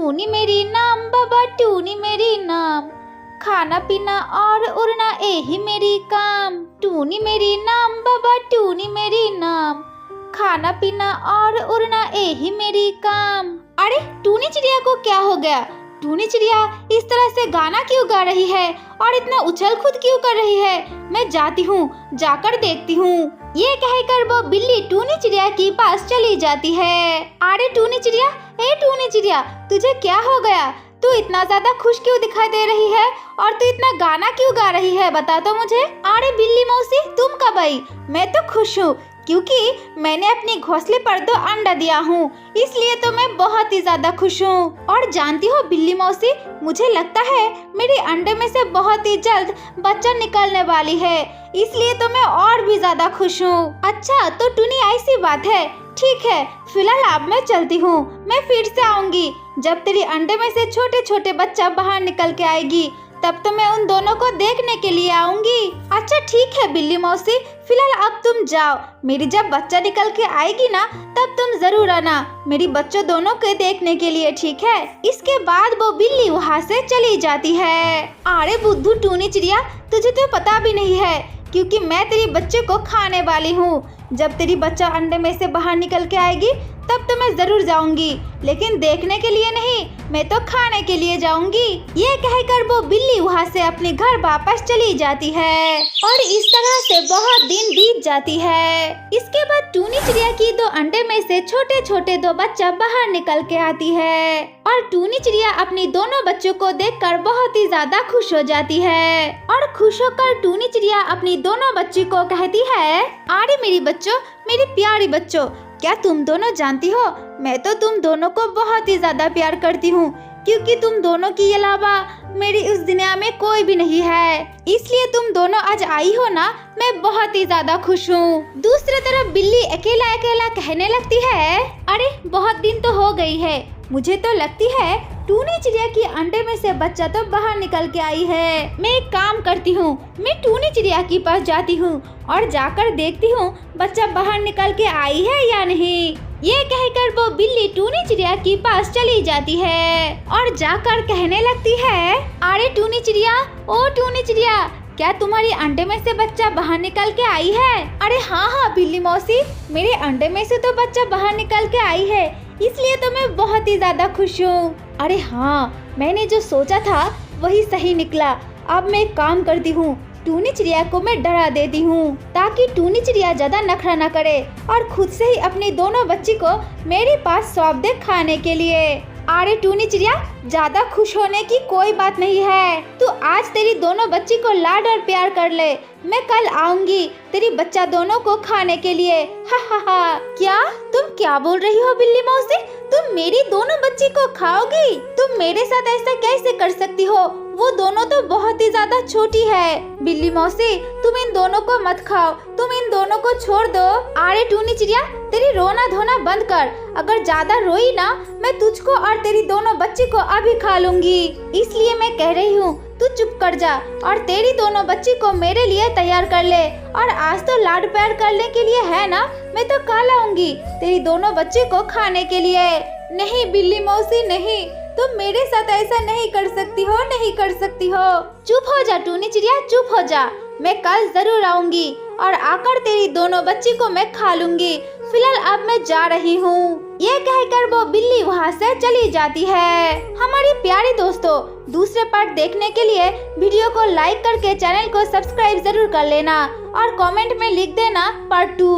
टूनी मेरी नाम बाबा टूनी मेरी नाम, खाना पीना और उड़ना यही मेरी काम। टूनी मेरी नाम बाबा टूनी मेरी नाम, खाना पीना और उड़ना यही मेरी काम। अरे टूनी चिड़िया को क्या हो गया? टूनी चिड़िया इस तरह से गाना क्यों गा रही है और इतना उछल कूद क्यों कर रही है? मैं जाती हूँ, जाकर देखती हूँ। ये कहकर वो बिल्ली टूनी चिड़िया के पास चली जाती है। अरे टूनी चिड़िया, ए टूनी चिड़िया, तुझे क्या हो गया? तू इतना ज्यादा खुश क्यों दिखाई दे रही है और तू इतना गाना क्यों गा रही है, बता तो मुझे। अरे बिल्ली मौसी, तुम कब आई? मैं तो खुश हूँ क्योंकि मैंने अपनी घोंसले पर तो अंडा दिया हूँ, इसलिए तो मैं बहुत ही ज्यादा खुश हूँ। और जानती हो बिल्ली मौसी, मुझे लगता है मेरे अंडे में से बहुत ही जल्द बच्चा निकलने वाली है, इसलिए तो मैं और भी ज्यादा खुश हूँ। अच्छा तो टूनी ऐसी बात है, ठीक है, फिलहाल अब मैं चलती हूँ। मैं फिर से आऊंगी जब तेरी अंडे में से छोटे छोटे बच्चा बाहर निकल के आएगी, तब तो मैं उन दोनों को देखने के लिए आऊंगी। अच्छा ठीक है बिल्ली मौसी, फिलहाल अब तुम जाओ। मेरी जब बच्चा निकल के आएगी ना, तब तुम जरूर आना मेरी बच्चों दोनों के देखने के लिए, ठीक है। इसके बाद वो बिल्ली वहाँ से चली जाती है। अरे बुद्धू टूनी चिड़िया, तुझे तो पता भी नहीं है क्योंकि मैं तेरी बच्चे को खाने वाली हूँ। जब तेरी बच्चा अंडे में से बाहर निकल के आएगी तब तो मैं जरूर जाऊंगी, लेकिन देखने के लिए नहीं, मैं तो खाने के लिए जाऊंगी। ये कहकर वो बिल्ली वहाँ से अपने घर वापस चली जाती है और इस तरह से बहुत दिन बीत जाती है। इसके बाद टूनी चिड़िया की दो अंडे में से छोटे छोटे दो बच्चा बाहर निकल के आती है और टूनी चिड़िया अपनी दोनों बच्चों को देखकर बहुत ही ज्यादा खुश हो जाती है। और खुश होकर टूनी चिड़िया अपनी दोनों बच्ची को कहती है, अरे मेरी बच्चों, मेरी प्यारी बच्चों, क्या तुम दोनों जानती हो, मैं तो तुम दोनों को बहुत ही ज्यादा प्यार करती हूँ क्योंकि तुम दोनों के अलावा मेरी इस दुनिया में कोई भी नहीं है, इसलिए तुम दोनों आज आई हो ना, मैं बहुत ही ज्यादा खुश हूँ। दूसरी तरफ बिल्ली अकेला अकेला कहने लगती है, अरे बहुत दिन तो हो गई है, मुझे तो लगती है टूनी चिड़िया की अंडे में से बच्चा तो बाहर निकल के आई है। मैं एक काम करती हूँ, मैं टूनी चिड़िया के पास जाती हूँ और जाकर देखती हूँ बच्चा बाहर निकल के आई है या नहीं। ये कहकर वो बिल्ली टूनी चिड़िया के पास चली जाती है और जाकर कहने लगती है, अरे टूनी चिड़िया, ओ टूनी चिड़िया, क्या तुम्हारी अंडे में से बच्चा बाहर निकल के आई है? अरे हाँ हाँ बिल्ली मौसी, मेरे अंडे में से तो बच्चा बाहर निकल के आई है, इसलिए तो मैं बहुत ही ज्यादा खुश हूँ। अरे हाँ, मैंने जो सोचा था वही सही निकला। अब मैं एक काम करती हूँ, टूनी चिड़िया को मैं डरा देती हूँ ताकि टूनी चिड़िया ज्यादा नखरा न करे और खुद से ही अपनी दोनों बच्ची को मेरे पास सौंप दे खाने के लिए। अरे टूनी चिड़िया, ज्यादा खुश होने की कोई बात नहीं है, तू आज तेरी दोनों बच्ची को लाड और प्यार कर ले, मैं कल आऊंगी तेरी बच्चा दोनों को खाने के लिए। हा हा हा। क्या तुम क्या बोल रही हो बिल्ली मौसी, तुम मेरी दोनों बच्ची को खाओगी? तुम मेरे साथ ऐसा कैसे कर सकती हो? वो दोनों तो बहुत ही ज्यादा छोटी है। बिल्ली मौसी, तुम इन दोनों को मत खाओ, तुम इन दोनों को छोड़ दो। अरे टूनी चिड़िया, तेरी रोना धोना बंद कर, अगर ज्यादा रोई ना, मैं तुझको और तेरी दोनों बच्ची को अभी खा लूंगी, इसलिए मैं कह रही हूँ तू चुप कर जा और तेरी दोनों बच्ची को मेरे लिए तैयार कर ले। और आज तो लाड प्यार करने के लिए है ना, मैं तो कल आऊंगी तेरी दोनों बच्ची को खाने के लिए। नहीं बिल्ली मौसी नहीं, तुम मेरे साथ ऐसा नहीं कर सकती हो, नहीं कर सकती हो। चुप हो जा टूनी चिड़िया, चुप हो जा, मैं कल जरूर आऊंगी और आकर तेरी दोनों बच्ची को मैं खा लूंगी। फिलहाल अब मैं जा रही हूँ। ये कहकर वो बिल्ली वहाँ से चली जाती है। हमारी प्यारी दोस्तों, दूसरे पार्ट देखने के लिए वीडियो को लाइक करके चैनल को सब्सक्राइब जरूर कर लेना और कमेंट में लिख देना पार्ट 2।